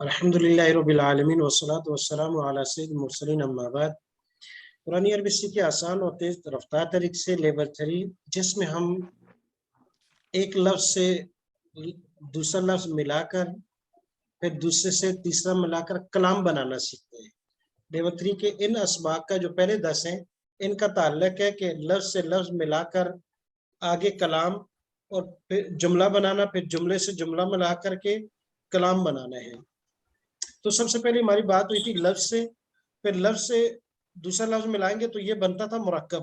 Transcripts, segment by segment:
الحمدللہ رب العالمین والصلاة والسلام علی سید المرسلین اما بعد۔ قرآن عربی کے آسان اور تیز رفتار طریقے سے لیبر 3، جس میں ہم ایک لفظ سے دوسرا لفظ ملا کر پھر دوسرے سے تیسرا ملا کر کلام بنانا سیکھتے ہیں۔ لیبر 3 کے ان اسباق کا جو پہلے 10 ہیں ان کا تعلق ہے کہ لفظ سے لفظ ملا کر آگے کلام اور پھر جملہ بنانا، پھر جملے سے جملہ ملا کر کے کلام بنانا ہے۔ تو سب سے پہلے ہماری بات ہوئی تھی لفظ سے، پھر لفظ سے دوسرا لفظ ملائیں گے تو یہ بنتا تھا مرکب۔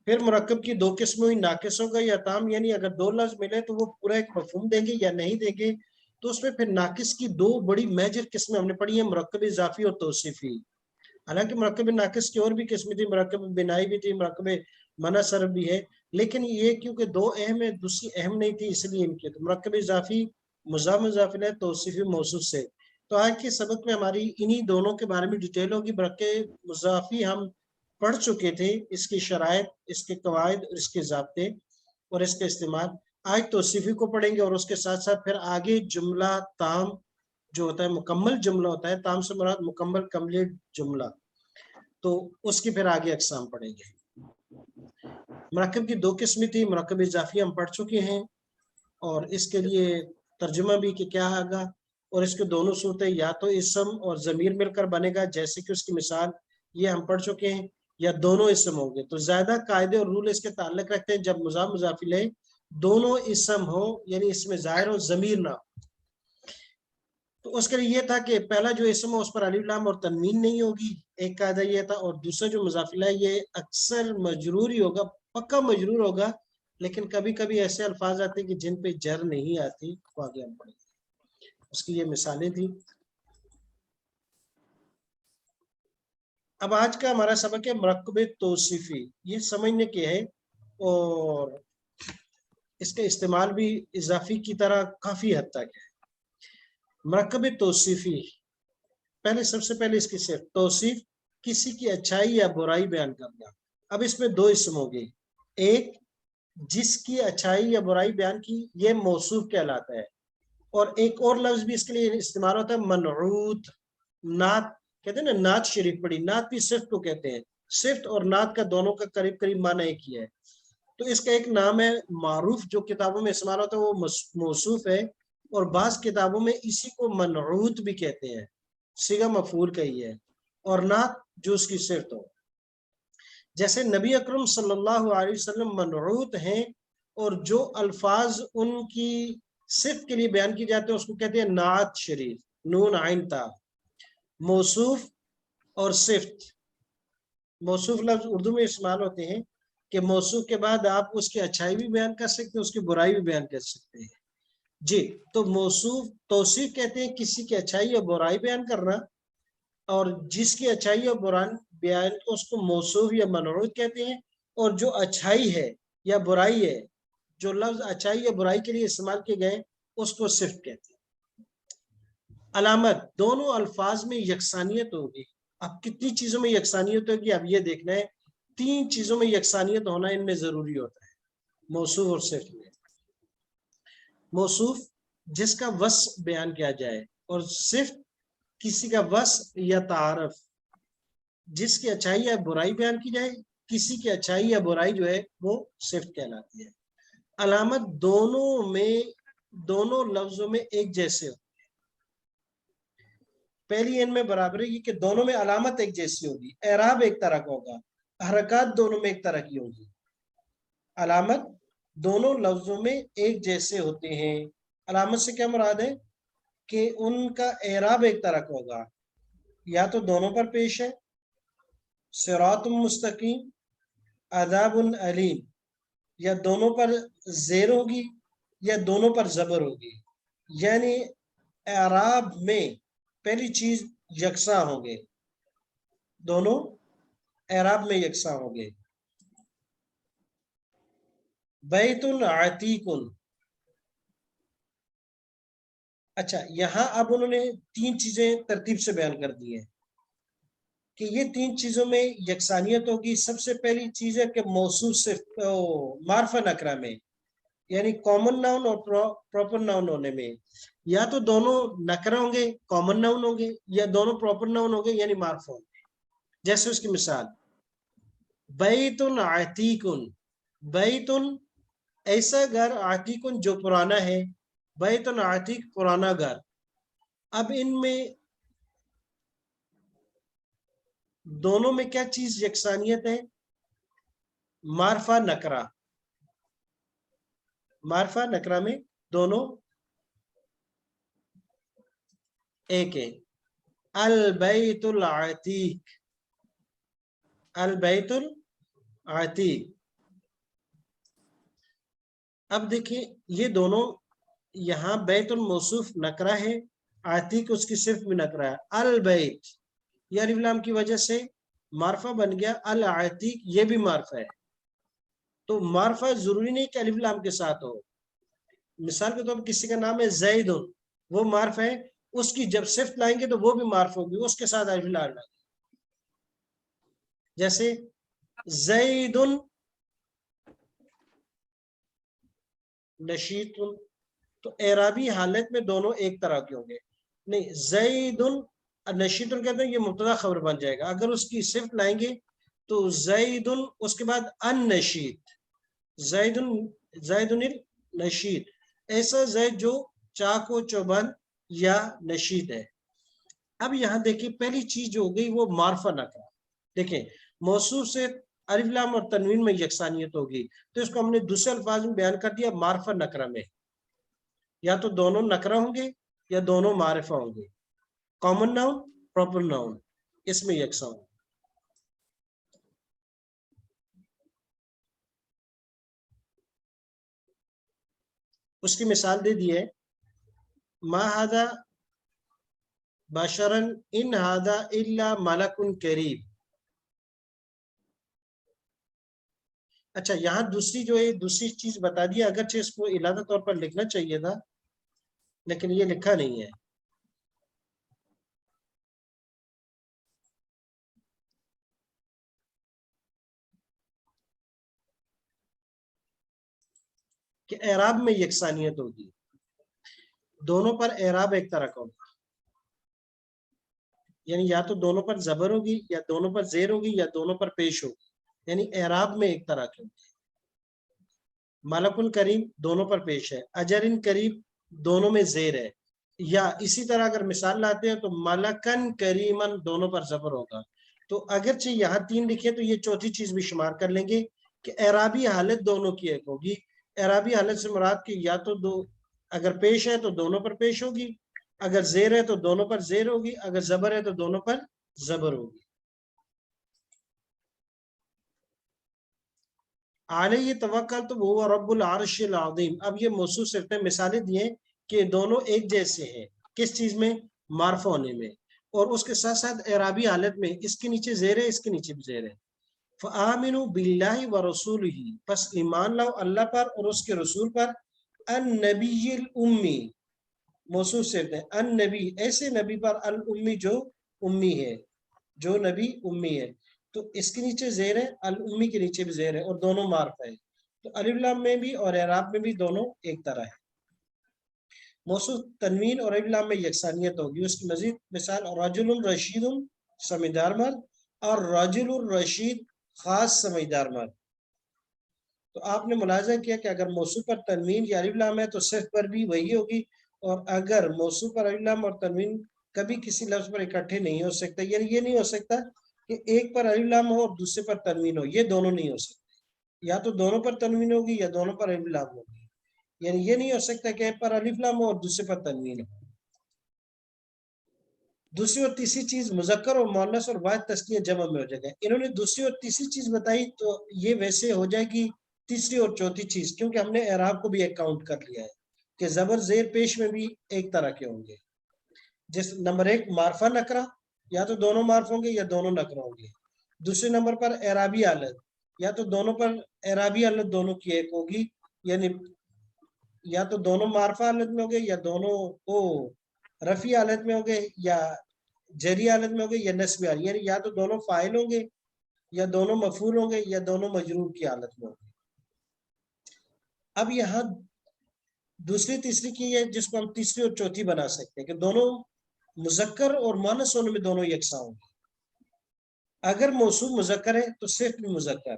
پھر مرکب کی دو قسمیں ہوئی، ناقصوں کا یا تام، یعنی اگر دو لفظ ملے تو وہ پورا ایک مفہوم دیں گے یا نہیں دیں گے۔ تو اس میں پھر ناقص کی دو بڑی میجر قسمیں ہم نے پڑھی ہیں، مرکب اضافی اور توصیفی۔ حالانکہ مرکب ناقص کی اور بھی قسمیں تھی، مرکب بنائی بھی تھی، مرکب منع صرف بھی ہے، لیکن یہ کیونکہ دو اہم ہے دوسری اہم نہیں تھی اس لیے ان کے مرکب اضافی مضاف مضاف الیہ توصیفی موصوف سے۔ تو آج کے سبق میں ہماری انہی دونوں کے بارے میں ڈیٹیل ہوگی۔ مرکب مضافی ہم پڑھ چکے تھے، اس کی شرائط، اس کے قواعد، اس کے ضابطے اور اس کے استعمال۔ آج توصیفی کو پڑھیں گے اور اس کے ساتھ ساتھ پھر آگے جملہ تام جو ہوتا ہے، مکمل جملہ ہوتا ہے، تام سے مراد مکمل کمپلیٹ جملہ، تو اس کی پھر آگے اقسام پڑھیں گے۔ مرکب کی دو قسمیں تھی، مرکب اضافی ہم پڑھ چکے ہیں اور اس کے لیے ترجمہ بھی کہ کیا آگا، اور اس کے دونوں صورتیں یا تو اسم اور ضمیر مل کر بنے گا، جیسے کہ اس کی مثال یہ ہم پڑھ چکے ہیں، یا دونوں اسم ہوں گے۔ تو زیادہ قاعدے اور رول اس کے تعلق رکھتے ہیں جب مضاف مضاف الیہ دونوں اسم ہو، یعنی اس میں ظاہر ہو ضمیر نہ ہو۔ تو اس کے لیے یہ تھا کہ پہلا جو اسم ہو اس پر الف لام اور تنوین نہیں ہوگی، ایک قاعدہ یہ تھا، اور دوسرا جو مضاف الیہ یہ اکثر مجرور ہی ہوگا، پکا مجرور ہوگا، لیکن کبھی کبھی ایسے الفاظ آتے ہیں کہ جن پہ جر نہیں آتی، وہ آگے ہم پڑھیں گے۔ اس کی یہ مثالیں تھیں۔ اب آج کا ہمارا سبق ہے مرکب توصیفی، یہ سمجھنے کے ہے اور اس کا استعمال بھی اضافی کی طرح کافی حد تک ہے۔ مرکب توصیفی، پہلے سب سے پہلے اس کی صرف توصیف، کسی کی اچھائی یا برائی بیان کرنا۔ اب اس میں دو اسم ہو گئے، ایک جس کی اچھائی یا برائی بیان کی، یہ موصوف کہلاتا ہے، اور ایک اور لفظ بھی اس کے لیے استعمال ہوتا ہے، منعوت۔ نعت کہتے ہیں نا، نعت شریف پڑھی، نعت بھی صفت کو کہتے ہیں، صفت اور نعت کا دونوں کا قریب قریب معنی ایک ہی ہے۔ تو اس کا ایک نام ہے معروف، جو کتابوں میں استعمال ہوتا ہے وہ موصوف ہے، اور بعض کتابوں میں اسی کو منعوت بھی کہتے ہیں، صیغہ مفعول کا ہی ہے، اور نعت جو اس کی صفت ہو۔ جیسے نبی اکرم صلی اللہ علیہ وسلم منعوت ہیں، اور جو الفاظ ان کی صفت کے لیے بیان کی جاتے ہیں اس کو کہتے ہیں نعت شریف، نون عین تا۔ موصوف اور صفت، موصوف لفظ اردو میں استعمال ہوتے ہیں کہ موصوف کے بعد آپ اس کی اچھائی بھی بیان کر سکتے ہیں، اس کی برائی بھی بیان کر سکتے ہیں۔ جی، تو موصوف توصیف کہتے ہیں کسی کی اچھائی اور برائی بیان کرنا، اور جس کی اچھائی اور برائی بیان اس کو موصوف یا منعوت کہتے ہیں، اور جو اچھائی ہے یا برائی ہے، جو لفظ اچھائی یا برائی کے لیے استعمال کیے گئے اس کو صفت کہتے ہیں۔ علامت، دونوں الفاظ میں یکسانیت ہوگی۔ اب کتنی چیزوں میں یکسانیت ہوگی، اب یہ دیکھنا ہے، 3 چیزوں میں یکسانیت ہونا ان میں ضروری ہوتا ہے، موصوف اور صفت میں۔ موصوف جس کا وصف بیان کیا جائے، اور صفت کسی کا وصف یا تعارف، جس کی اچھائی یا برائی بیان کی جائے، کسی کی اچھائی یا برائی جو ہے وہ صفت کہلاتی ہے۔ علامت دونوں لفظوں میں ایک جیسے ہو، پہلی ان میں برابری کہ دونوں میں علامت ایک جیسی ہوگی، اعراب ایک طرح کا ہوگا، حرکات دونوں میں ایک طرح کی ہوگی۔ علامت دونوں لفظوں میں ایک جیسے ہوتے ہیں۔ علامت سے کیا مراد ہے کہ ان کا اعراب ایک طرح کا ہوگا، یا تو دونوں پر پیش ہے، صراط مستقیم، عذاب علیم، یا دونوں پر زیر ہوگی یا دونوں پر زبر ہوگی، یعنی اعراب میں پہلی چیز یکساں ہوں گے، دونوں اعراب میں یکساں ہوں گے۔ بیت عتیق، اچھا یہاں اب انہوں نے 3 چیزیں ترتیب سے بیان کر دی ہیں کہ یہ 3 چیزوں میں یکسانیت ہوگی۔ سب سے پہلی چیز ہے کہ موصوف صرف معرفہ نکرہ میں یعنی کامن ناؤن اور پراپر ناؤن ہونے میں یا تو دونوں نکرہ ہوں گے کامن ناؤن ہوں گے یا دونوں پراپر ناؤن ہوں گے یعنی معرفہ ہوں گے. جیسے اس کی مثال بیت عتیق، بیت ایسا گھر عتیق جو پرانا ہے، بیت عتیق پرانا گھر. اب ان میں دونوں میں کیا چیز یکسانیت ہے؟ معرفہ نکرہ. معرفہ نکرہ میں دونوں ایک ہے. البیت العتیق، البیت العتیق. اب دیکھیں یہ دونوں یہاں بیت الموصوف نکرہ ہے، عتیق اس کی صرف میں نکرہ ہے. البیت یہ الف لام کی وجہ سے معرفہ بن گیا، العتیق یہ بھی معرفہ ہے. تو معرفہ ضروری نہیں کہ الف لام کے ساتھ ہو. مثال کے طور پر کسی کا نام ہے زید، وہ معرفہ ہے، اس کی جب صفت لائیں گے تو وہ بھی معرفہ ہوگی، اس کے ساتھ الف لام لائیں گے. جیسے زید نشیط، تو اعرابی حالت میں دونوں ایک طرح کے ہوں گے. نہیں، زید نشیط کہتے ہیں یہ مبتدا خبر بن جائے گا. اگر اس کی صفت لائیں گے تو زید اس کے بعد ان نشیط، زید زید نشیط، ایسا زید جو چاق و چوبند یا نشیط ہے. اب یہاں دیکھیں پہلی چیز جو ہو گئی وہ معرفہ نکرہ. دیکھیں موصوف سے الف لام اور تنوین میں یکسانیت ہوگی، تو اس کو ہم نے دوسرے الفاظ میں بیان کر دیا معرفہ نکرہ میں. یا تو دونوں نکرہ ہوں گے یا دونوں معرفہ ہوں گے، کامن ناؤن پراپر ناؤن اس میں یکساں ہوں. اس کی مثال دے دی ہے، ما ھذا بشرا ان ھذا الا ملک کریم. اچھا یہاں دوسری جو ہے دوسری چیز بتا دیا، اگرچہ اس کو علیحدہ طور پر لکھنا چاہیے تھا لیکن یہ لکھا نہیں ہے. کہ اعراب میں یکسانیت ہوگی، دونوں پر اعراب ایک طرح کا ہوگا. یعنی یا تو دونوں پر زبر ہوگی یا دونوں پر زیر ہوگی یا دونوں پر پیش ہوگی، یعنی اعراب میں ایک طرح کے ہوگی. ملک کریم دونوں پر پیش ہے، اجر کریم دونوں میں زیر ہے. یا اسی طرح اگر مثال لاتے ہیں تو ملکن کریمن دونوں پر زبر ہوگا. تو اگرچہ یہاں تین لکھے تو یہ چوتھی چیز بھی شمار کر لیں گے کہ اعرابی حالت دونوں کی ایک ہوگی. اعرابی حالت سے مراد کی یا تو دو اگر پیش ہے تو دونوں پر پیش ہوگی، اگر زیر ہے تو دونوں پر زیر ہوگی، اگر زبر ہے تو دونوں پر زبر ہوگی. علیہ توکل تو وہ رب العرش العظیم. اب یہ موصوف صرف مثالیں دیے کہ دونوں ایک جیسے ہیں کس چیز میں؟ معرفہ ہونے میں. اور اس کے ساتھ ساتھ اعرابی حالت میں اس کے نیچے زیر ہے، اس کے نیچے بھی زیر ہے. فآمنوا باللہ ورسولہ، پس ایمان لاؤ اللہ پر اور اس کے رسول پر. النبی الامی موصوف صرف ہے، النبی ایسے نبی پر، الامی جو امی ہے، جو نبی امی ہے. تو اس کے نیچے زیر ہے، الامی کے نیچے بھی زیر ہے اور دونوں معرفہ ہے. تو الف لام میں بھی اور اعراب میں بھی دونوں ایک طرح ہے. موصوف تنوین اور الف لام میں یکسانیت ہوگی. اس کی مزید مثال رجل الرشید سمجھدار مرد اور رجل الرشید خاص سمجھدار مرد. تو آپ نے ملاحظہ کیا کہ اگر موصوف پر تنوین یا الف لام ہے تو صرف پر بھی وہی ہوگی، اور اگر موصوف پر الف لام اور تنوین کبھی کسی لفظ پر اکٹھے نہیں ہو سکتا. یعنی یہ نہیں ہو سکتا کہ ایک پر الف لام ہو اور دوسرے پر تنوین ہو، یہ دونوں نہیں ہو سکتے. یا تو دونوں پر تنوین ہوگی یا دونوں پر الف لام ہوگی. یعنی یہ نہیں ہو سکتا کہ ایک پر الف لام ہو اور دوسرے پر تنوین ہو. دوسری اور تیسری چیز مذکر اور مؤنث اور واحد تثنیہ جمع میں ہو جائے گا. انہوں نے دوسری اور تیسری چیز بتائی تو یہ ویسے ہو جائے گی تیسری اور چوتھی چیز، کیونکہ ہم نے اعراب کو بھی ایک کاؤنٹ کر لیا ہے کہ زبر زیر پیش میں بھی ایک طرح کے ہوں گے. جس نمبر ایک معرفہ نکرہ، یا تو دونوں معرف ہوں گے یا دونوں نکرہ ہوں گے. دوسرے نمبر پر اعرابی حالت، یا تو دونوں پر اعرابی حالت دونوں کی ایک ہوگی، یعنی یا تو دونوں معرفہ حالت میں ہوگے یا دونوں رفیع حالت میں ہوگے یا جری حالت میں ہوگے یا نصبی حالت، یعنی یا تو دونوں فاعل ہوں گے یا دونوں مفعول ہوں گے یا دونوں مجرور کی حالت میں ہوں گے. اب یہاں دوسری تیسری کی ہے جس کو ہم تیسری اور چوتھی بنا سکتے ہیں کہ دونوں مذکر اور مؤنث ہونے میں دونوں یکساں ہوں گے. اگر موصوف مذکر ہے تو صرف بھی مذکر،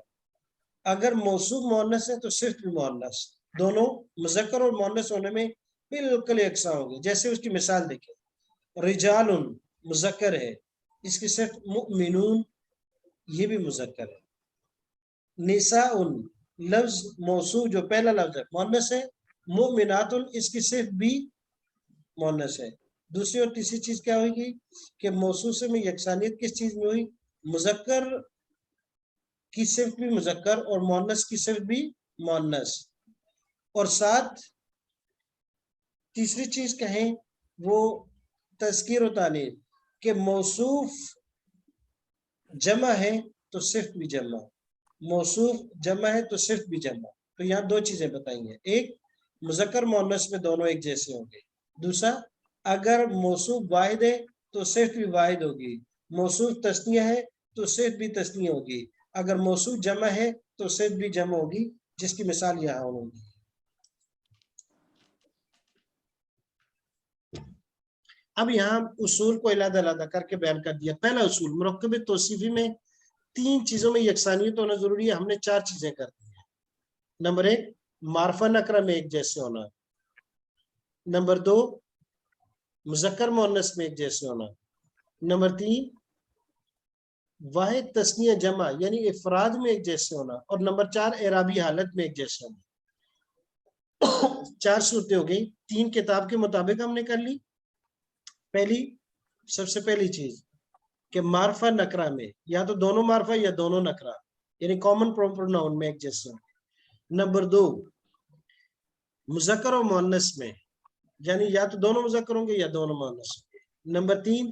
اگر موصوف مؤنث ہے تو صرف بھی مؤنث، دونوں مذکر اور مؤنث ہونے میں بالکل یکساں ہوں گے. جیسے اس کی مثال دیکھیں، رجال مذکر ہے، اس کی صرف مؤمنون یہ بھی مذکر ہے. نساء لفظ موصوف جو پہلا لفظ ہے مؤنث ہے، مؤمنات اس کی صرف بھی مؤنث ہے. دوسری اور تیسری چیز کیا ہوئے گی کہ موصوف میں یکسانیت کس چیز میں ہوئی، مذکر کی صرف بھی مذکر اور مؤنث کی صرف بھی مؤنث. اور ساتھ تیسری چیز کہیں وہ تذکیر و تانیث کہ موصوف جمع ہے تو صرف بھی جمع، موصوف جمع ہے تو صرف بھی جمع. تو یہاں دو چیزیں بتائی ہیں، ایک مذکر مؤنث میں دونوں ایک جیسے ہوں گے، دوسرا اگر موصوف واحد ہے تو صرف بھی واحد ہوگی، موصوف تثنیہ ہے تو صرف بھی تثنیہ ہوگی، اگر موصوف جمع ہے تو صرف بھی جمع ہوگی، جس کی مثال یہاں ہوگی. اب یہاں اصول کو علیحدہ علیحدہ کر کے بیان کر دیا. پہلا اصول، مرکب توصیفی میں تین چیزوں میں یکسانیت ہونا ضروری ہے. ہم نے چار چیزیں کر دی ہیں. نمبر ایک، معرفہ نکرہ میں ایک جیسے ہونا. نمبر دو، مذکر مؤنث میں ایک جیسے ہونا. نمبر تین، واحد تثنیہ جمع یعنی افراد میں ایک جیسے ہونا. اور نمبر چار، اعرابی حالت میں ایک جیسے ہونا. چار صورتیں ہو گئی. تین کتاب کے مطابق ہم نے کر لی. پہلی، سب سے پہلی چیز کہ معرفہ نکرہ میں یا تو دونوں معرفہ یا دونوں نکرہ یعنی کامن پروناؤن میں ایک جیسے ہوں. نمبر دو، مذکر و مؤنث میں یعنی یا تو دونوں مذکر ہوں گے یا دونوں مؤنث ہوں گے. نمبر تین،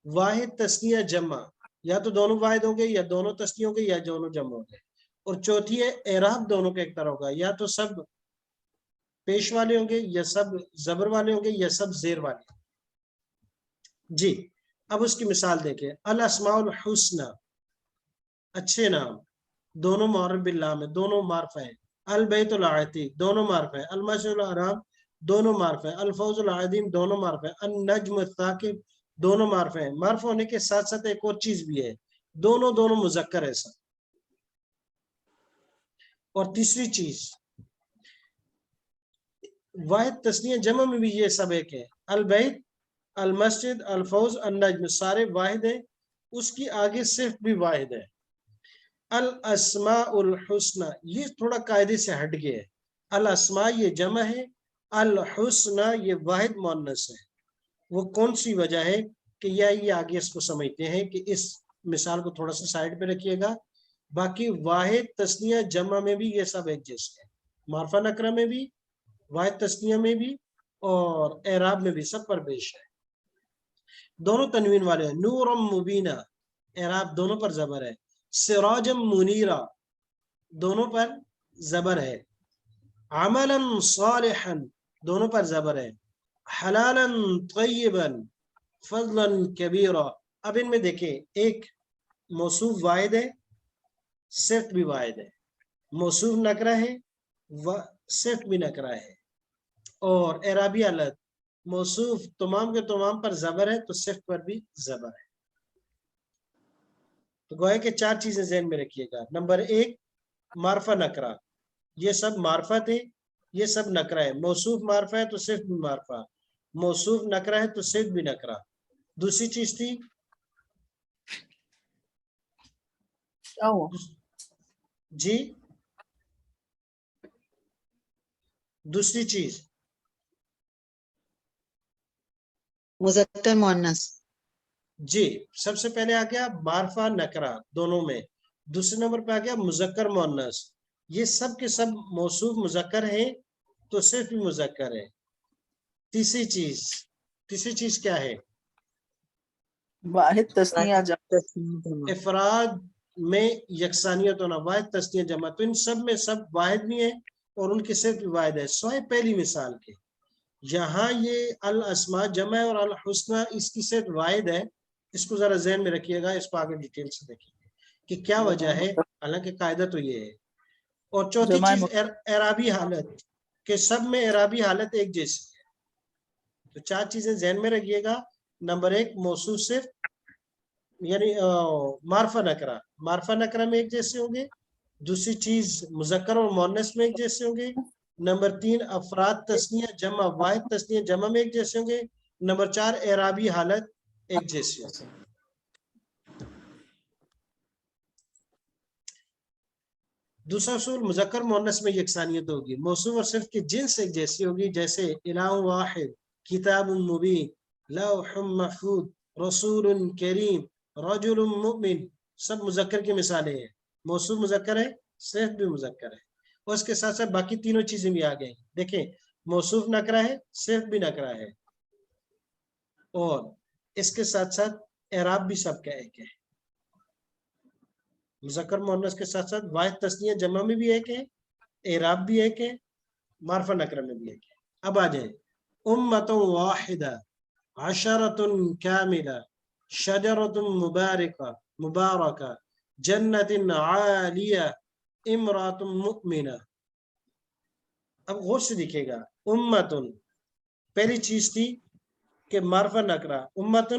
واحد تثنیہ جمع یا تو دونوں واحد ہوں گے یا دونوں تثنیہ ہوں گے یا دونوں جمع ہوں گے. اور چوتھی ہے اعراب دونوں کا ایک طرح ہوگا، یا تو سب پیش والے ہوں گے یا سب زبر والے ہوں گے یا سب زیر والے. جی اب اس کی مثال دیکھیں. الاسماء الحسنى اچھے نام، دونوں معرف باللام ہے، دونوں معرف ہیں. البیت العتیق دونوں معرف ہیں. المسجد الحرام دونوں معرف ہیں. الفوز العظیم دونوں معرف ہیں. النجم الثاقب دونوں معرف ہیں. معرف ہونے کے ساتھ ساتھ ایک اور چیز بھی ہے، دونوں مذکر ہے سب. اور تیسری چیز، واحد تثنیہ جمع میں بھی یہ سب ایک ہے. البیت، المسجد، الفوز، النجم سارے واحد ہیں، اس کی آگے صرف بھی واحد ہے. الاسماء الحسنى یہ تھوڑا قاعدے سے ہٹ گیا ہے. الاسماء یہ جمع ہے، الحسنى یہ واحد مؤنث ہے. وہ کون سی وجہ ہے کہ یہ آگے اس کو سمجھتے ہیں کہ اس مثال کو تھوڑا سا سائڈ پہ رکھیے گا. باقی واحد تثنیہ جمع میں بھی یہ سب ایک جیسے ہیں، معرفہ نکرہ میں بھی، واحد تثنیہ میں بھی اور اعراب میں بھی سب پر پیش ہے. دونوں تنوین والے ہیں. نورا مبینہ اعراب دونوں پر زبر ہے. سراجا منیرا دونوں پر زبر ہے. عملا صالحا دونوں پر زبر ہے. حلالا طیبا فضلا کبیرا. اب ان میں دیکھیں، ایک موصوف واحد ہے، صرف بھی واحد ہے. موصوف نکرہ ہے، صرف بھی نکرہ ہے. اور اعرابی حالت، موصوف تمام کے تمام پر زبر ہے تو صرف پر بھی زبر ہے. تو گویا کہ چار چیزیں ذہن میں رکھیے گا. نمبر ایک، معرفہ نکرہ، یہ سب معرفت ہے، یہ سب نکرہ ہے. موصوف معرفہ ہے تو صرف بھی معرفہ، موصوف نکرہ ہے تو صرف بھی نکرہ. دوسری چیز تھی جی، دوسری چیز مذکر مؤنث. جی سب سے پہلے آ گیا معرفہ نکرہ دونوں میں. دوسرے نمبر پہ آ گیا مذکر مؤنث. یہ سب کے سب موصوف مذکر ہیں تو صرف بھی مذکر ہے. تیسری چیز کیا ہے؟ واحد تثنیہ جمع. افراد میں یکسانیت ہونا، واحد تثنیہ جمع. تو ان سب میں سب واحد بھی ہیں اور ان کے صرف بھی واحد ہے. سوائے پہلی مثال کے یہاں یہ الاسماء جمع ہے اور الحسنى اس کی صرف واحد ہے. اس کو ذرا ذہن میں رکھیے گا، اس کو آگے ڈیٹیل سے دیکھیں گے کہ کیا وجہ ہے. حالانکہ قاعدہ تو یہ ہے. اور چوتھی چیز اعرابی حالت. کہ سب میں اعرابی حالت ایک جیسی ہے. تو 4 چیزیں ذہن میں رکھیے گا. نمبر 1 موصوف صرف یعنی معرفہ نکرہ، معرفہ نکرہ میں ایک جیسے ہوں گے. دوسری چیز مذکر اور مؤنث میں ایک جیسے ہوں گے. نمبر 3 افراد تثنیہ جمع واحد تثنیہ جمع میں ایک جیسے ہوں گے. نمبر 4 اعرابی حالت ایک جیسی ہوگی. دوسرا اصول مذکر مؤنث میں یکسانیت ہوگی. موصوف اور صرف کی جنس ایک جیسی ہوگی، جیسے الہ واحد، کتاب مبین، لوح محفوظ، رسول کریم، رجل مؤمن، سب مذکر کی مثالیں ہیں. موصوف مذکر ہے، صرف بھی مذکر ہے. اور اس کے ساتھ ساتھ باقی تینوں چیزیں بھی آ گئی. دیکھیں موصوف نکرہ ہے، صرف بھی نکرہ ہے، اور اس کے ساتھ ساتھ اعراب بھی سب کا ایک ہے. مذکر مؤنث کے ساتھ ساتھ واحد تثنیہ جمع میں بھی ایک ہے، اعراب بھی ایک ہے، معرفہ نکرہ میں بھی ایک ہے. اب آ جائیں امۃ واحدہ، عشرۃ کاملہ، شجرۃ مبارکہ، جنت عالیہ، امرأۃ مؤمنہ. اب غور سے دیکھیے گا. امۃ پہلی چیز تھی کہ معرفہ نکرہ، امۃ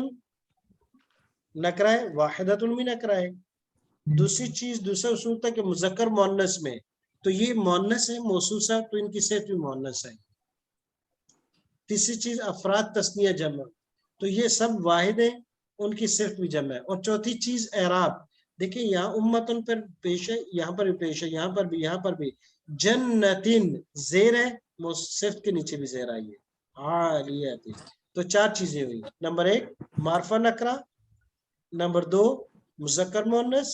نکرہ ہے، واحدۃ بھی نکرہ ہے. دوسری چیز دوسرا اصول تھا کہ مذکر مؤنث میں تو یہ مؤنث ہے، موصوف ہے تو ان کی صفت بھی مؤنث ہے. تیسری چیز افراد تثنیہ جمع، تو یہ سب واحد ہیں، ان کی صفت بھی جمع ہے. اور چوتھی چیز اعراب. دیکھیں یہاں امتن پر پیش ہے، یہاں پر بھی پیش ہے، یہاں پر بھی، یہاں پر بھی. جنتن زیر ہے، صفت کے نیچے بھی زیر آئی ہے، عالیہ. تو 4 چیزیں ہوئی. نمبر 1 معرفہ نکرہ، نمبر 2 مذکر مؤنث،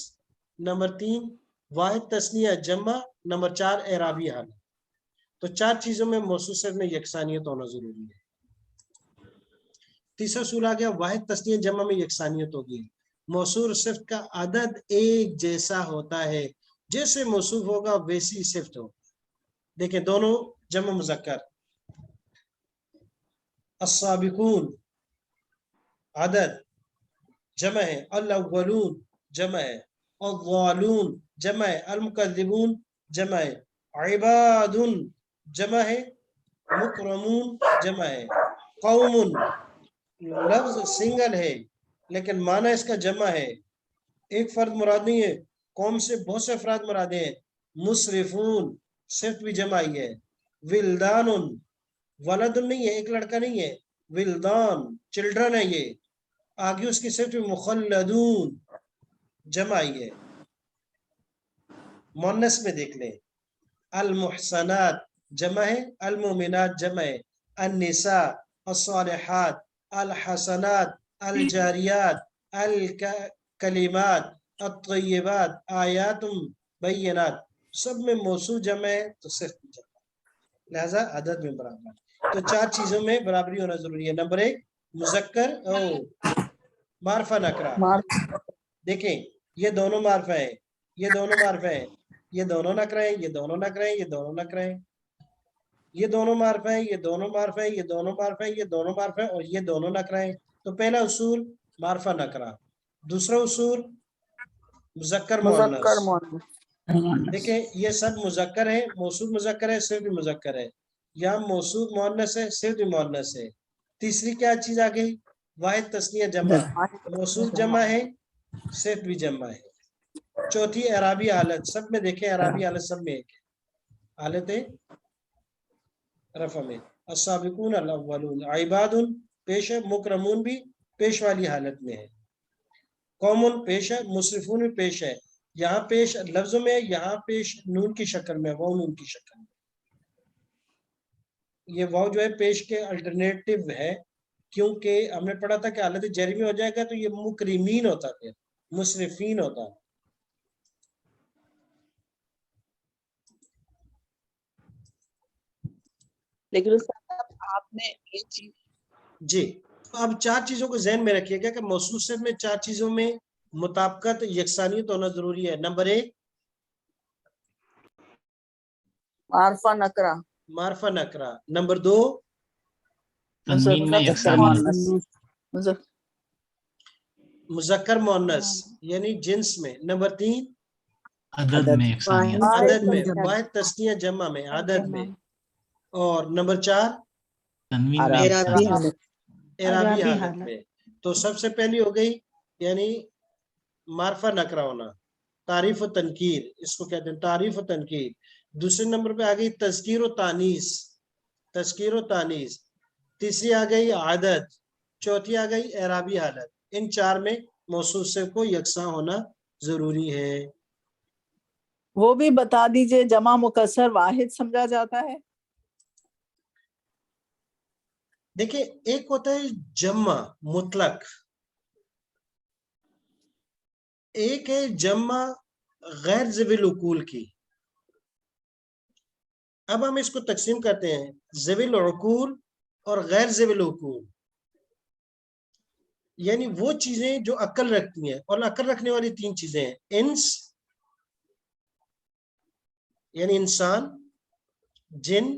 نمبر 3 واحد تثنیہ جمع، نمبر 4 اعرابی حالت. تو 4 چیزوں میں موصوف صرف میں یکسانیت ہونا ضروری ہے. تیسرا اصول آ گیا واحد تثنیہ جمع میں یکسانیت ہوگی. موصوف صفت کا عدد ایک جیسا ہوتا ہے، جیسے موصوف ہوگا ویسی صفت ہو. دیکھیں دونوں جمع مذکر. السابقون عدد جمع ہے، الاولون جمع ہے، الضالون جمع ہے، المکذبون جمع ہے، عباد جمع ہے، مکرمون جمع ہے. قوم لفظ سنگل ہے لیکن معنی اس کا جمع ہے، ایک فرد مراد نہیں ہے، قوم سے بہت سے افراد مراد ہیں. مسرفون صرف بھی جمع ہی ہے. ولدان ولد نہیں ہے، ایک لڑکا نہیں ہے، ولدان چلڈرن ہے. یہ آگے اس کی صرف مخلدون جمع ہی ہے. مؤنث میں دیکھ لیں المحسنات جمع ہے، المؤمنات جمع ہے، النساء، الصالحات، الحسنات، الجاریات، الکلمات، الطیبات، آیات بینات. سب میں موصوف جمع ہے تو صرف جمع، لہذا عدد میں برابر. تو 4 چیزوں میں برابری ہونا ضروری ہے. نمبر 1 مذکر معرفہ نکرہ. دیکھیں یہ دونوں معرفہ ہیں، یہ دونوں معرفہ ہیں، یہ دونوں نکرہ ہیں، یہ دونوں نکرہ ہیں، یہ دونوں نکرہ ہیں، یہ دونوں معرفہ ہیں، یہ دونوں معرفہ ہیں، یہ دونوں معرفہ ہیں، یہ دونوں معرفہ ہیں، اور یہ دونوں نکرہ ہیں. تو پہلا اصول معرفہ نکرہ. دوسرا اصول مذکر مؤنث. دیکھیں یہ سب مذکر ہے، موصوف مذکر ہے، صرف بھی مذکر ہے. یہاں موصوف مؤنث ہے، صرف بھی مؤنث ہے. تیسری کیا چیز آ گئی؟ واحد تثنیہ جمع. موصوف جمع ہے، صرف بھی جمع ہے. چوتھی اعرابی حالت. سب میں دیکھیں اعرابی حالت سب میں ایک ہے، حالت رفع میں. السابقون الاولون، عباد پیش ہے، مکرمون بھی پیش والی حالت میں ہے، قوم پیش ہے، مصرفون بھی پیش ہے. یہاں پیش لفظوں میں، یہاں پیش نون کی شکل میں، واو نون کی شکل میں. یہ واو جو ہے پیش کے الٹرنیٹو ہے، کیونکہ ہم نے پڑھا تھا کہ حالت جری میں ہو جائے گا تو یہ مکرمین ہوتا ہے، مصرفین ہوتا ہے. لیکن آپ نے ایک چیز جی اب 4 چیزوں کو ذہن میں رکھیے گا کہ موصوف صرف میں 4 چیزوں میں مطابقت یکسانیت ہونا ضروری ہے. نمبر 1 معرفہ نکرہ، معرفہ نکرہ. نمبر 2 تنوین میں یکسانیت، مذکر مؤنث یعنی جنس میں. نمبر 3 عدد میں یکسانیت. عدد میں، واحد تثنیہ جمع میں، عدد میں. اور نمبر 4 تنوین میں اعرابی اقسام۔ حالت. اعرابی اعرابی حالت حالت. میں. تو سب سے پہلی ہو گئی یعنی معرفہ نکرہ ہونا، تعریف و تنکیر، اس کو کہتے ہیں تعریف و تنکیر. دوسرے نمبر پہ آ گئی تذکیر و تانیث، تذکیر و تانیث. تیسری آ گئی عدد، چوتھی آ گئی اعرابی حالت. ان 4 میں موصوف سے کو یکساں ہونا ضروری ہے. وہ بھی بتا دیجئے جمع مکسر واحد سمجھا جاتا ہے؟ دیکھیں ایک ہوتا ہے جمع مطلق، ایک ہے جمع غیر ذوی العقول کی. اب ہم اس کو تقسیم کرتے ہیں ذوی العقول اور غیر ذوی العقول. یعنی وہ چیزیں جو عقل رکھتی ہیں، اور عقل رکھنے والی 3 چیزیں ہیں، انس یعنی انسان، جن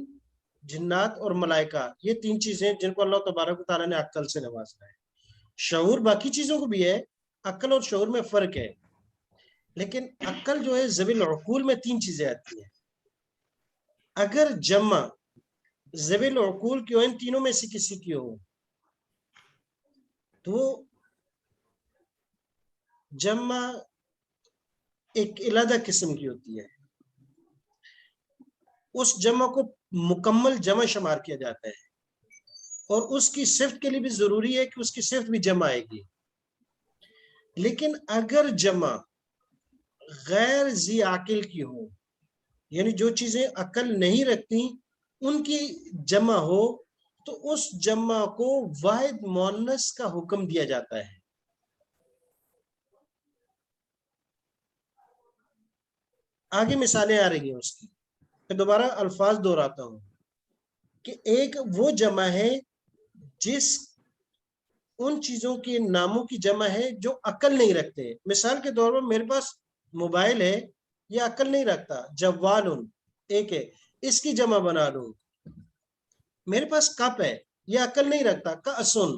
جنات اور ملائکہ. یہ 3 چیزیں جن کو اللہ تبارک و تعالیٰ نے عقل سے نوازا ہے. شعور باقی چیزوں کو بھی ہے، عقل اور شعور میں فرق ہے، لیکن عقل جو ہے ذوی العقول میں 3 چیزیں آتی ہیں. اگر جمع ذوی العقول کی ہو، ان تینوں میں سے کسی کی ہو، تو جمع ایک علیحدہ قسم کی ہوتی ہے. اس جمع کو مکمل جمع شمار کیا جاتا ہے، اور اس کی صفت کے لیے بھی ضروری ہے کہ اس کی صفت بھی جمع آئے گی. لیکن اگر جمع غیر ذی عاقل کی ہو، یعنی جو چیزیں عقل نہیں رکھتی ان کی جمع ہو، تو اس جمع کو واحد مؤنث کا حکم دیا جاتا ہے. آگے مثالیں آ رہی ہیں اس کی، میں دوبارہ الفاظ دہراتا ہوں کہ ایک وہ جمع ہے جس ان چیزوں کے ناموں کی جمع ہے جو عقل نہیں رکھتے. مثال کے طور پر میرے پاس موبائل ہے، یہ عقل نہیں رکھتا، جوالن ایک ہے، اس کی جمع بنا لوں. میرے پاس کپ ہے، یہ عقل نہیں رکھتا، کأسن،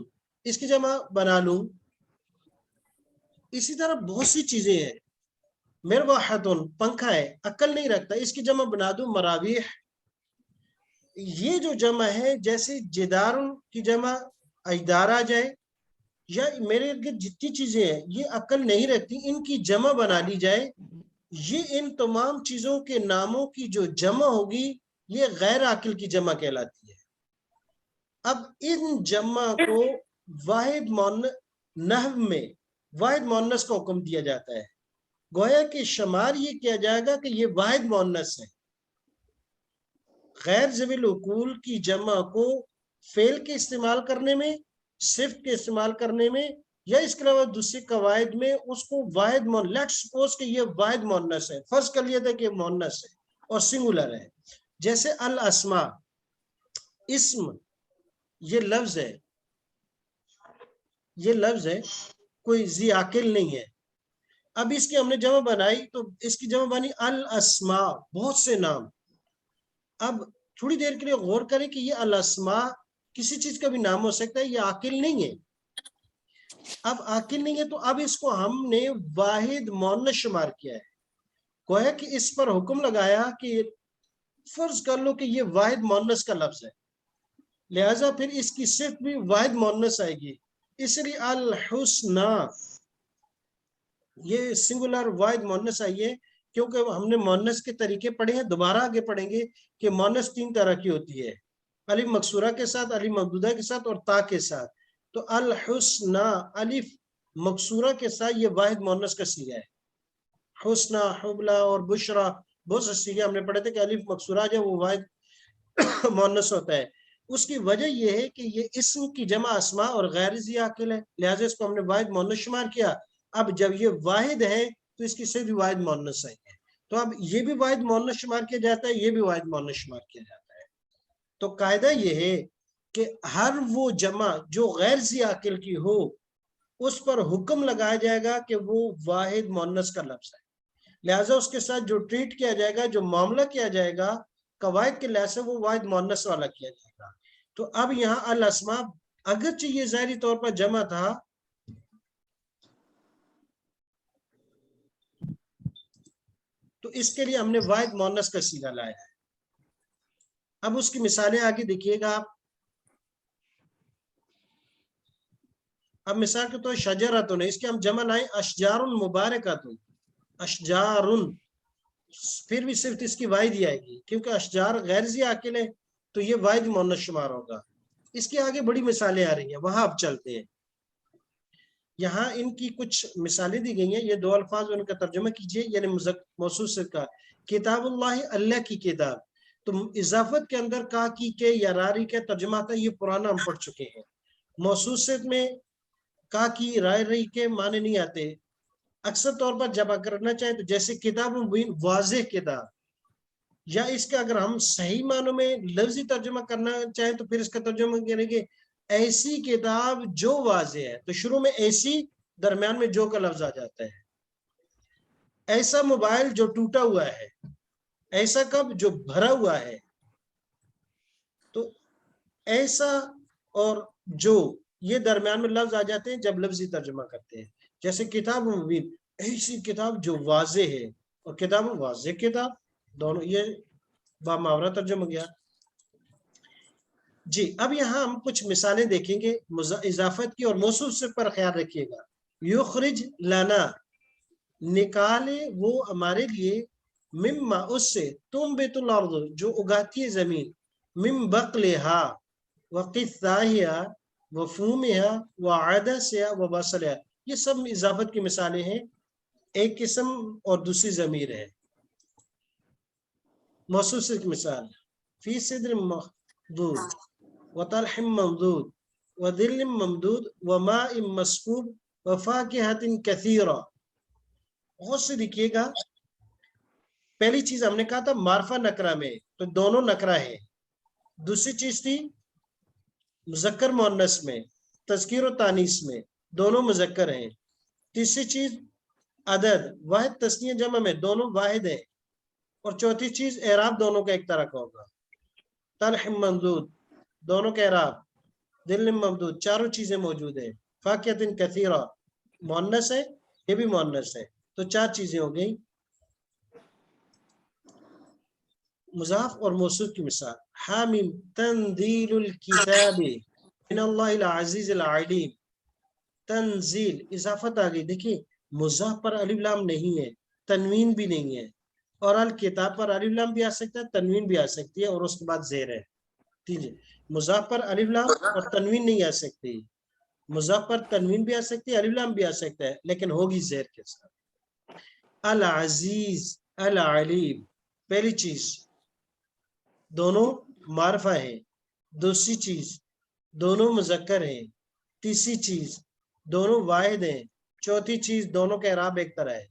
اس کی جمع بنا لوں. اسی طرح بہت سی چیزیں ہیں. مروحتن پنکھا ہے، عقل نہیں رکھتا، اس کی جمع بنا دوں مراویح. یہ جو جمع ہے جیسے جدار کی جمع اجدار آ جائے، یا میرے ارد جتنی چیزیں ہیں یہ عقل نہیں رکھتی، ان کی جمع بنا لی جائے، یہ ان تمام چیزوں کے ناموں کی جو جمع ہوگی یہ غیر عاقل کی جمع کہلاتی ہے. اب ان جمع کو واحد نحو میں واحد مؤنث کا حکم دیا جاتا ہے. گویا کہ شمار یہ کیا جائے گا کہ یہ واحد مؤنث ہے. غیر ذوی العقول کی جمع کو فعل کے استعمال کرنے میں، صفت کے استعمال کرنے میں، یا اس کے علاوہ دوسری قواعد میں اس کو واحد لیٹ سپوز کہ یہ واحد مؤنث ہے، فرض کر لیا تھا کہ یہ مؤنث ہے اور سنگولر ہے. جیسے الاسماء، اسم یہ لفظ ہے، یہ لفظ ہے، کوئی ذی عاقل نہیں ہے. اب اس کی ہم نے جمع بنائی تو اس کی جمع بنی الاسماء، بہت سے نام. اب تھوڑی دیر کے لیے غور کریں کہ یہ الاسماء کسی چیز کا بھی نام ہو سکتا ہے، یہ عاقل نہیں ہے. اب عاقل نہیں ہے تو اب اس کو ہم نے واحد مؤنث شمار کیا ہے. گویا کہ اس پر حکم لگایا کہ فرض کر لو کہ یہ واحد مؤنث کا لفظ ہے، لہذا پھر اس کی صفت بھی واحد مؤنث آئے گی. اس لیے الحسنى یہ سنگولر واحد مؤنث آئی ہے، کیونکہ ہم نے مؤنث کے طریقے پڑھے ہیں. دوبارہ آگے پڑھیں گے کہ مؤنث 3 طرح کی ہوتی ہے، الف مکسورہ کے ساتھ، الف ممدودہ کے ساتھ، اور تا کے ساتھ. تو الحسنى الف مکسورہ کے ساتھ یہ واحد مؤنث کا صیغہ ہے. حسنہ، حبلہ اور بشرا، بہت سے صیغے ہم نے پڑھے تھے کہ الف مکسورہ جو وہ واحد مؤنث ہوتا ہے. اس کی وجہ یہ ہے کہ یہ اسم کی جمع اسماء اور غیر ذی عاقل ہے، لہٰذا اس کو ہم نے واحد مؤنث شمار کیا. اب جب یہ واحد ہے تو اس کی صرف بھی واحد مؤنث ہے، تو اب یہ بھی واحد مؤنث شمار کیا جاتا ہے، یہ بھی واحد مؤنث شمار کیا جاتا ہے. تو قاعدہ یہ ہے کہ ہر وہ جمع جو غیر ذی عاقل کی ہو اس پر حکم لگایا جائے گا کہ وہ واحد مؤنث کا لفظ ہے، لہٰذا اس کے ساتھ جو ٹریٹ کیا جائے گا، جو معاملہ کیا جائے گا قواعد کے لحاظ سے، وہ واحد مؤنث والا کیا جائے گا. تو اب یہاں الاسماء اگرچہ یہ ظاہری طور پر جمع تھا، تو اس کے لیے ہم نے واحد مؤنث کا صیغہ لایا ہے. اب اس کی مثالیں آگے دیکھیے گا آپ. اب مثال کے طور شجراتن ہے، اس کے ہم جمع لائیں اشجار مبارکاتن، اشجارن، پھر بھی صرف اس کی واحد ہی آئے گی کیونکہ اشجار غیر ذی عاقل ہے تو یہ واحد مؤنث شمار ہوگا. اس کے آگے بڑی مثالیں آ رہی ہیں، وہاں اب چلتے ہیں. یہاں ان کی کچھ مثالیں دی گئی ہیں، یہ دو الفاظ ان کا ترجمہ کیجئے. یعنی موصوف سے کا کتاب اللہ، اللہ کی کتاب. تو اضافت کے اندر کا کی کے یا راری کے ترجمہ تھا، یہ پرانا ہم پڑھ چکے ہیں. موصوف میں کا کی رائے رہی کے معنی نہیں آتے. اکثر طور پر جب کرنا چاہیں تو جیسے کتاب مبین، واضح کتاب، یا اس کا اگر ہم صحیح معنوں میں لفظی ترجمہ کرنا چاہیں تو پھر اس کا ترجمہ کریں گے ایسی کتاب جو واضح ہے. تو شروع میں ایسی، درمیان میں جو کا لفظ آ جاتا ہے. ایسا موبائل جو ٹوٹا ہوا ہے، ایسا کب جو بھرا ہوا ہے. تو ایسا اور جو، یہ درمیان میں لفظ آ جاتے ہیں جب لفظی ترجمہ کرتے ہیں. جیسے کتاب مبین، ایسی کتاب جو واضح ہے، اور کتاب واضح کتاب، دونوں یہ باماورہ ترجمہ گیا. جی اب یہاں ہم کچھ مثالیں دیکھیں گے اضافت کی، اور موصوف سے پر خیال رکھیے گا. یخرج لنا، نکالے وہ ہمارے لیے، مما اس سے، تنبت الارض جو اگاتی ہے زمین، من بقلہا وقثائہا وفومہا وعدسہا وبصلہا. یہ سب اضافت کی مثالیں ہیں، ایک قسم اور دوسری ضمیر ہے. موصوف سے مثال، فی صدر مخضود وطلح ممدود وظل ممدود وماء مسکوب وفاکہۃ کثیرہ. بہت سے دیکھیے گا. پہلی چیز ہم نے کہا تھا معرفہ نکرہ میں، تو دونوں نکرہ ہیں. دوسری چیز تھی مذکر مؤنث میں، تذکیر و تانیث میں، دونوں مذکر ہیں. تیسری چیز عدد، واحد تثنیہ جمع میں، دونوں واحد ہیں. اور چوتھی چیز اعراب، دونوں کا ایک طرح کا ہوگا. طلح ممدود، دونوں کا اعراب. ظل ممدود، چاروں چیزیں موجود ہیں. فاکہۃ کثیرہ مؤنث ہے، یہ بھی مؤنث ہے. تو چار چیزیں ہو گئی. مضاف اور موصوف کی مثال، حامیم تنزیل الکتاب من اللہ العزیز العلیم. تنزیل اضافت آ گئی. دیکھیے مضاف پر الف لام نہیں ہے، تنوین بھی نہیں ہے. اور الکتاب پر الف لام بھی آ سکتا ہے، تنوین بھی آ سکتی ہے، اور اس کے بعد زیر ہے. ٹھیک ہے، مضاف پر الف لام اور تنوین نہیں آ سکتی. مضاف پر تنوین بھی آ سکتی ہے، الف لام بھی آ سکتا ہے، لیکن ہوگی زیر کے ساتھ. العزیز العلیم، پہلی چیز دونوں معرفہ ہیں. دوسری چیز دونوں مذکر ہیں. تیسری چیز دونوں واحد ہیں. چوتھی چیز دونوں کا اعراب ایک طرح ہے.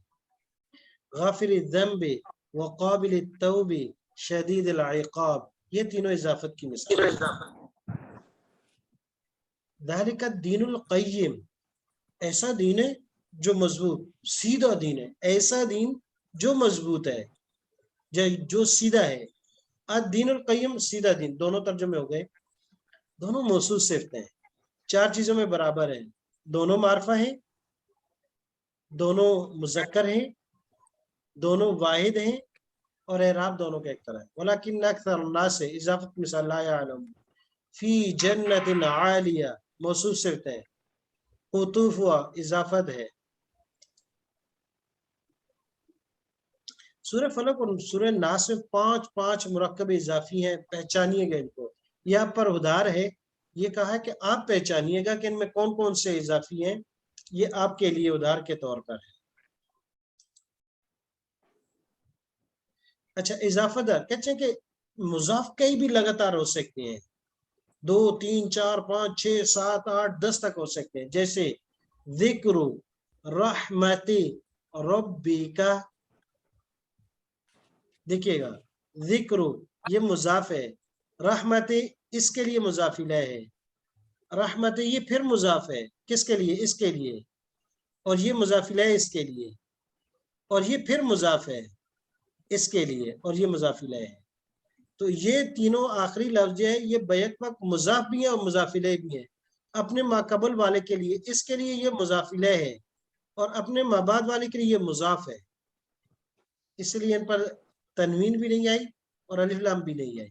غافر الذنب وقابل التوب شدید العقاب، یہ تینوں اضافت کی مثال. ذالک الدین القیم، ایسا دین ہے جو مضبوط، سیدھا دین ہے. ایسا دین جو مضبوط ہے، جو سیدھا ہے. الدین القیم، سیدھا دین، دونوں ترجمے ہو گئے. دونوں موصوف صفت ہیں، چار چیزوں میں برابر ہیں. دونوں معرفہ ہیں، دونوں مذکر ہیں، دونوں واحد ہیں، اور اعراب دونوں کا ایک طرح ہے. ولیکن اکثر الناس، اضافت مثال لا یعلم. فی جنت عالیہ، موصوف صفت ہے. قطوفها اضافت ہے. سورہ فلق اور سورہ ناس میں پانچ مرکب اضافی ہیں، پہچانیے گا ان کو. یہ آپ پر ادھار ہے، یہ کہا ہے کہ آپ پہچانیے گا کہ ان میں کون کون سے اضافی ہیں. یہ آپ کے لیے ادھار کے طور پر ہے. اچھا اضافت دار کہتے ہیں کہ مضاف کئی بھی لگاتار ہو سکتے ہیں، 2 3 4 5 6 7 8 10 تک ہو سکتے ہیں. جیسے ذکر رحمت ربک، دیکھیے گا ذکر یہ مضاف ہے، رحمت اس کے لیے مضاف الیہ ہے. رحمت یہ پھر مضاف ہے، کس کے لیے؟ اس کے لیے. اور یہ مضاف الیہ اس کے لیے. اور یہ پھر مضاف ہے اس کے لیے، اور یہ مضاف الیہ ہے. تو یہ تینوں آخری لفظ ہے، یہ بیک وقت مضاف بھی ہیں اور مضاف الیہ بھی ہیں. اپنے ماقبل والے کے لیے، اس کے لیے یہ مضاف الیہ ہے، اور اپنے مابعد والے کے لیے یہ مضاف ہے. اس لیے ان پر تنوین بھی نہیں آئی اور الف لام بھی نہیں آئی.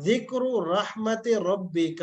ذکر رحمت ربک,